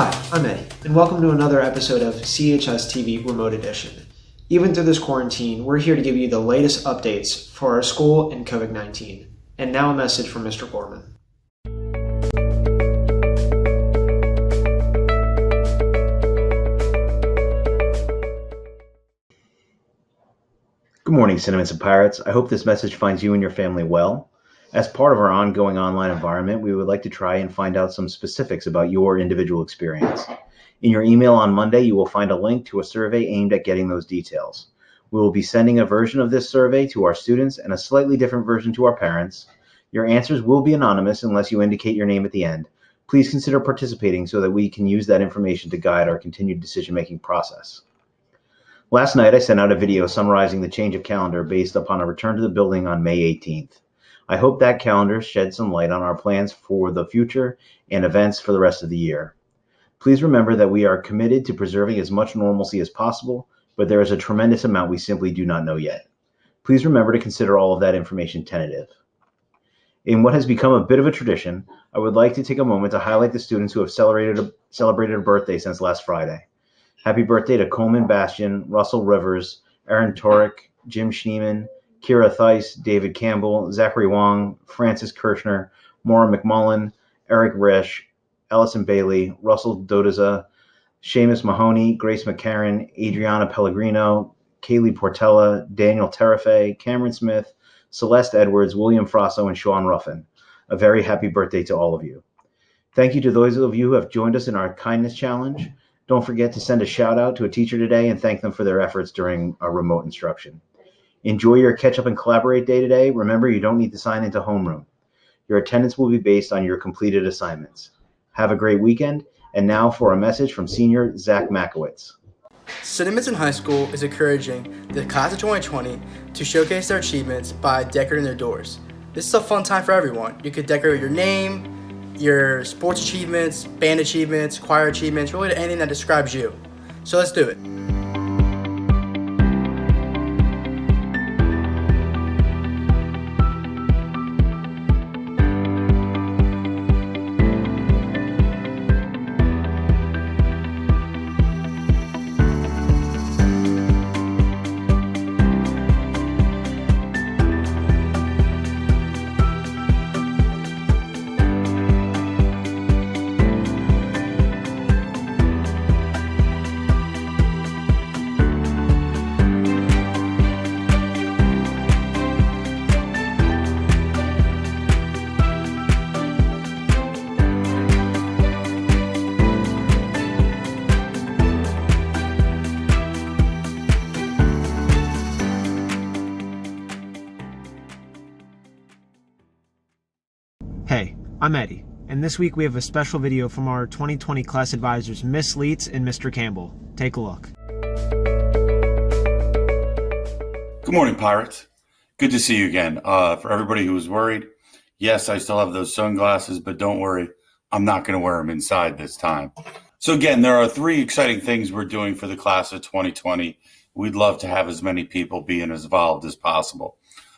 Hi, I'm Eddie, and welcome to another episode of CHS TV Remote Edition. Even through this quarantine, we're here to give you the latest updates for our school and COVID-19. And now a message from Mr. Gorman. Good morning, Cinnamons and Pirates. I hope this message finds you and your family well. As part of our ongoing online environment, we would like to try and find out some specifics about your individual experience. In your email on Monday, you will find a link to a survey aimed at getting those details. We will be sending a version of this survey to our students and a slightly different version to our parents. Your answers will be anonymous unless you indicate your name at the end. Please consider participating so that we can use that information to guide our continued decision-making process. Last night, I sent out a video summarizing the change of calendar based upon a return to the building on May 18th. I hope that calendar sheds some light on our plans for the future and events for the rest of the year. Please remember that we are committed to preserving as much normalcy as possible, but there is a tremendous amount we simply do not know yet. Please remember to consider all of that information tentative. In what has become a bit of a tradition, I would like to take a moment to highlight the students who have celebrated a birthday since last Friday. Happy birthday to Coleman Bastian, Russell Rivers, Aaron Torek, Jim Schneeman, Kira Theis, David Campbell, Zachary Wong, Francis Kirshner, Maura McMullen, Eric Resch, Ellison Bailey, Russell Dodaza, Seamus Mahoney, Grace McCarran, Adriana Pellegrino, Kaylee Portella, Daniel Terrafe, Cameron Smith, Celeste Edwards, William Frosso, and Sean Ruffin. A very happy birthday to all of you. Thank you to those of you who have joined us in our Kindness Challenge. Don't forget to send a shout out to a teacher today and thank them for their efforts during our remote instruction. Enjoy your Catch Up and Collaborate day today. Remember, you don't need to sign into homeroom. Your attendance will be based on your completed assignments. Have a great weekend. And now for a message from Senior Zach Makowitz. Cinnamons in High School is encouraging the class of 2020 to showcase their achievements by decorating their doors. This is a fun time for everyone. You could decorate your name, your sports achievements, band achievements, choir achievements, really anything that describes you. So let's do it. Hey, I'm Eddie, and this week we have a special video from our 2020 class advisors, Miss Leitz and Mr. Campbell. Take a look. Good morning, Pirates. Good to see you again. For everybody who was worried, yes, I still have those sunglasses, but don't worry, I'm not going to wear them inside this time. So again, there are 3 exciting things we're doing for the class of 2020. We'd love to have as many people being as involved as possible.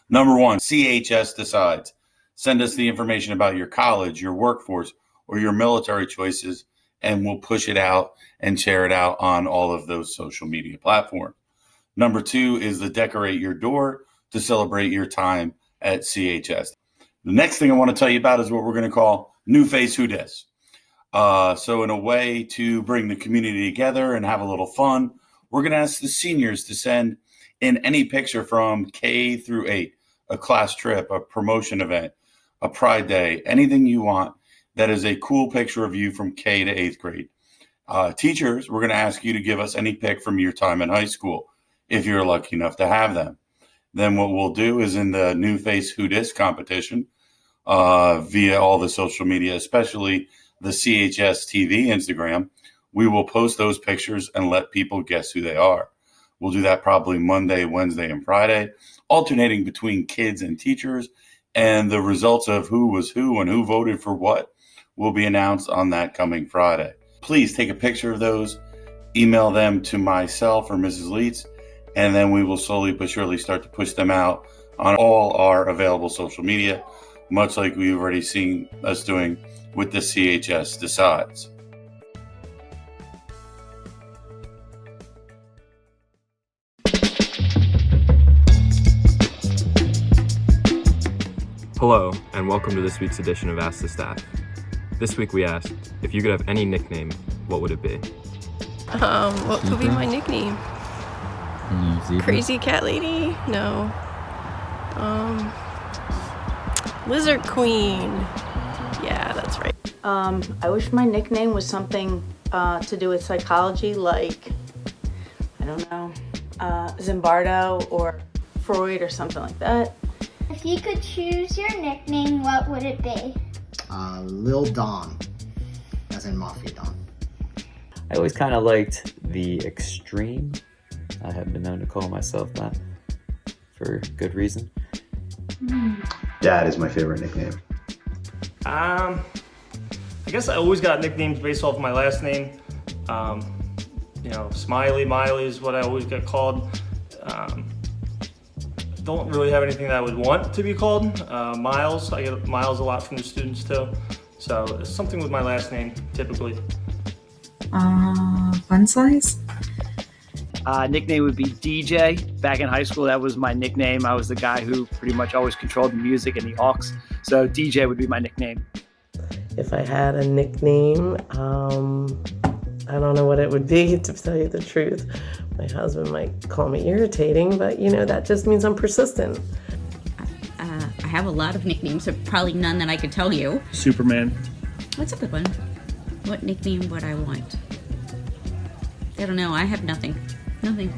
Number 1, CHS Decides. Send us the information about your college, your workforce, or your military choices, and we'll push it out and share it out on all of those social media platforms. Number 2 is the Decorate Your Door to celebrate your time at CHS. The next thing I want to tell you about is what we're going to call New Face Who Dis. So in a way to bring the community together and have a little fun, we're going to ask the seniors to send in any picture from K through 8, a class trip, a promotion event, a pride day, anything you want that is a cool picture of you from K to 8th grade. Teachers, we're going to ask you to give us any pic from your time in high school, if you're lucky enough to have them. Then what we'll do is in the New Face Who Dis competition, via all the social media, especially the CHS TV Instagram, we will post those pictures and let people guess who they are. We'll do that probably Monday, Wednesday, and Friday, alternating between kids and teachers. And the results of who was who and who voted for what will be announced on that coming Friday. Please take a picture of those, email them to myself or Mrs. Leitz, and then we will slowly but surely start to push them out on all our available social media, much like we've already seen us doing with the CHS Decides. Hello, and welcome to this week's edition of Ask the Staff. This week we asked, if you could have any nickname, what would it be? What could be my nickname? Crazy Cat Lady? No. Lizard Queen. Yeah, that's right. I wish my nickname was something to do with psychology, like, I don't know, Zimbardo or Freud or something like that. If you could choose your nickname, what would it be? Lil Don, as in Mafia Don. I always kind of liked the Extreme. I have been known to call myself that for good reason. Dad is my favorite nickname. I guess I always got nicknames based off my last name. Smiley, Miley is what I always get called. Don't really have anything that I would want to be called. Miles, I get Miles a lot from the students too. So it's something with my last name, typically. Fun size? Nickname would be DJ. Back in high school, that was my nickname. I was the guy who pretty much always controlled the music and the aux. So DJ would be my nickname. If I had a nickname, I don't know what it would be, to tell you the truth. My husband might call me irritating, but that just means I'm persistent. I have a lot of nicknames, so probably none that I could tell you. Superman. That's a good one. What nickname would I want? I don't know. I have nothing. Nothing.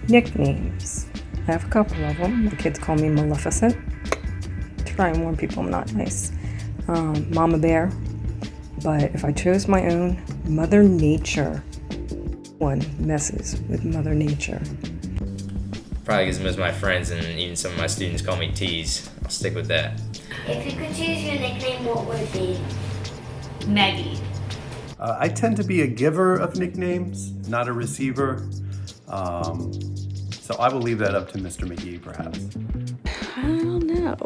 Nicknames. I have a couple of them. The kids call me Maleficent. Try and warn people I'm not nice. Mama Bear. But if I chose my own, Mother Nature. One messes with Mother Nature. Probably because most of my friends and even some of my students call me Tease. I'll stick with that. If you could choose your nickname, what would it be? Maggie. I tend to be a giver of nicknames, not a receiver. So I will leave that up to Mr. McGee, perhaps. I don't know.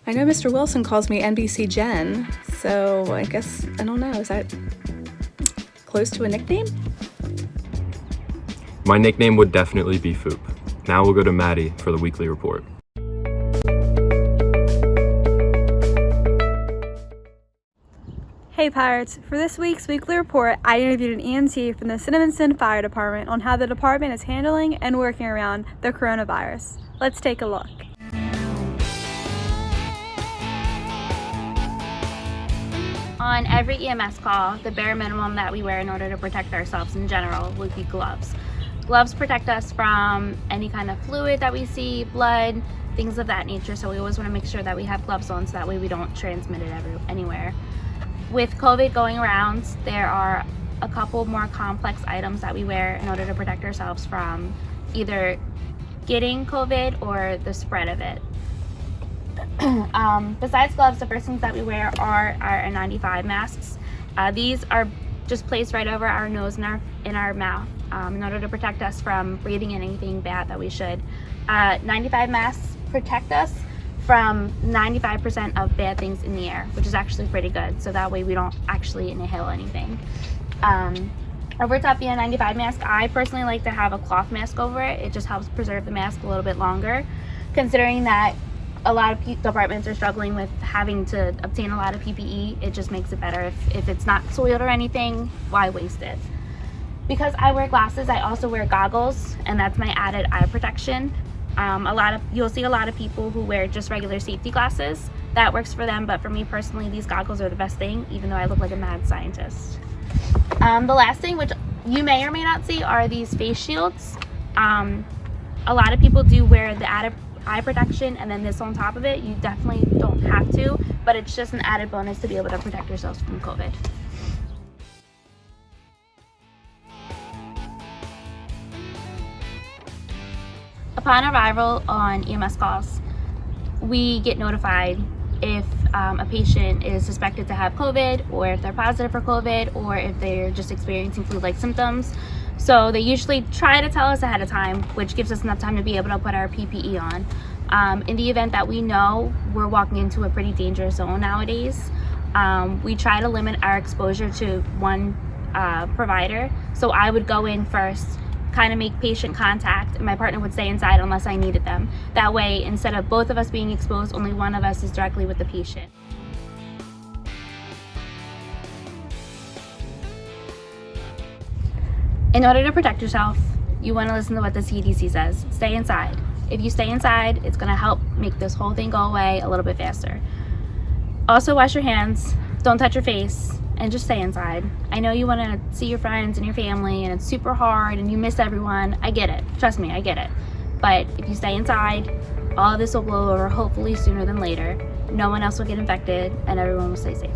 I know Mr. Wilson calls me NBC Jen, so I guess, I don't know, is that close to a nickname? My nickname would definitely be Foop. Now we'll go to Maddie for the weekly report. Hey Pirates, for this week's weekly report, I interviewed an EMT from the Cinnaminson Fire Department on how the department is handling and working around the coronavirus. Let's take a look. On every EMS call, the bare minimum that we wear in order to protect ourselves in general would be gloves. Gloves protect us from any kind of fluid that we see, blood, things of that nature, so we always want to make sure that we have gloves on so that way we don't transmit it anywhere. With COVID going around, there are a couple more complex items that we wear in order to protect ourselves from either getting COVID or the spread of it. Besides gloves, the first things that we wear are our N95 masks. These are just placed right over our nose and in our mouth in order to protect us from breathing in anything bad that we should. 95 masks protect us from 95% of bad things in the air, which is actually pretty good. So that way we don't actually inhale anything. Over top the N95 mask, I personally like to have a cloth mask over it. It just helps preserve the mask a little bit longer, considering that a lot of departments are struggling with having to obtain a lot of PPE. It just makes it better. If it's not soiled or anything, why waste it? Because I wear glasses, I also wear goggles, and that's my added eye protection. You'll see a lot of people who wear just regular safety glasses. That works for them, but for me personally, these goggles are the best thing, even though I look like a mad scientist. The last thing, which you may or may not see, are these face shields. A lot of people do wear the added eye protection and then this on top of it. You definitely don't have to, but it's just an added bonus to be able to protect yourselves from COVID. Upon arrival on EMS calls, we get notified if a patient is suspected to have COVID, or if they're positive for COVID, or if they're just experiencing flu-like symptoms. So they usually try to tell us ahead of time, which gives us enough time to be able to put our PPE on. In the event that we know we're walking into a pretty dangerous zone nowadays, we try to limit our exposure to one provider. So I would go in first kind of make patient contact, and my partner would stay inside unless I needed them. That way, instead of both of us being exposed, only one of us is directly with the patient. In order to protect yourself, you want to listen to what the CDC says. Stay inside. If you stay inside, it's going to help make this whole thing go away a little bit faster. Also, wash your hands, don't touch your face, and just stay inside. I know you want to see your friends and your family, and it's super hard, and you miss everyone. I get it. Trust me, I get it. But if you stay inside, all of this will blow over, hopefully sooner than later. No one else will get infected, and everyone will stay safe.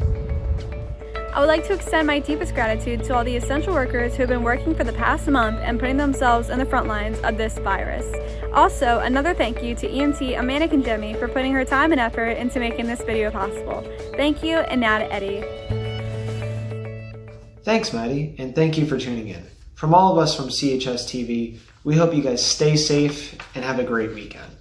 I would like to extend my deepest gratitude to all the essential workers who have been working for the past month and putting themselves in the front lines of this virus. Also, another thank you to EMT Amanda Congemi for putting her time and effort into making this video possible. Thank you, and now to Eddie. Thanks, Maddie, and thank you for tuning in. From all of us from CHS TV, we hope you guys stay safe and have a great weekend.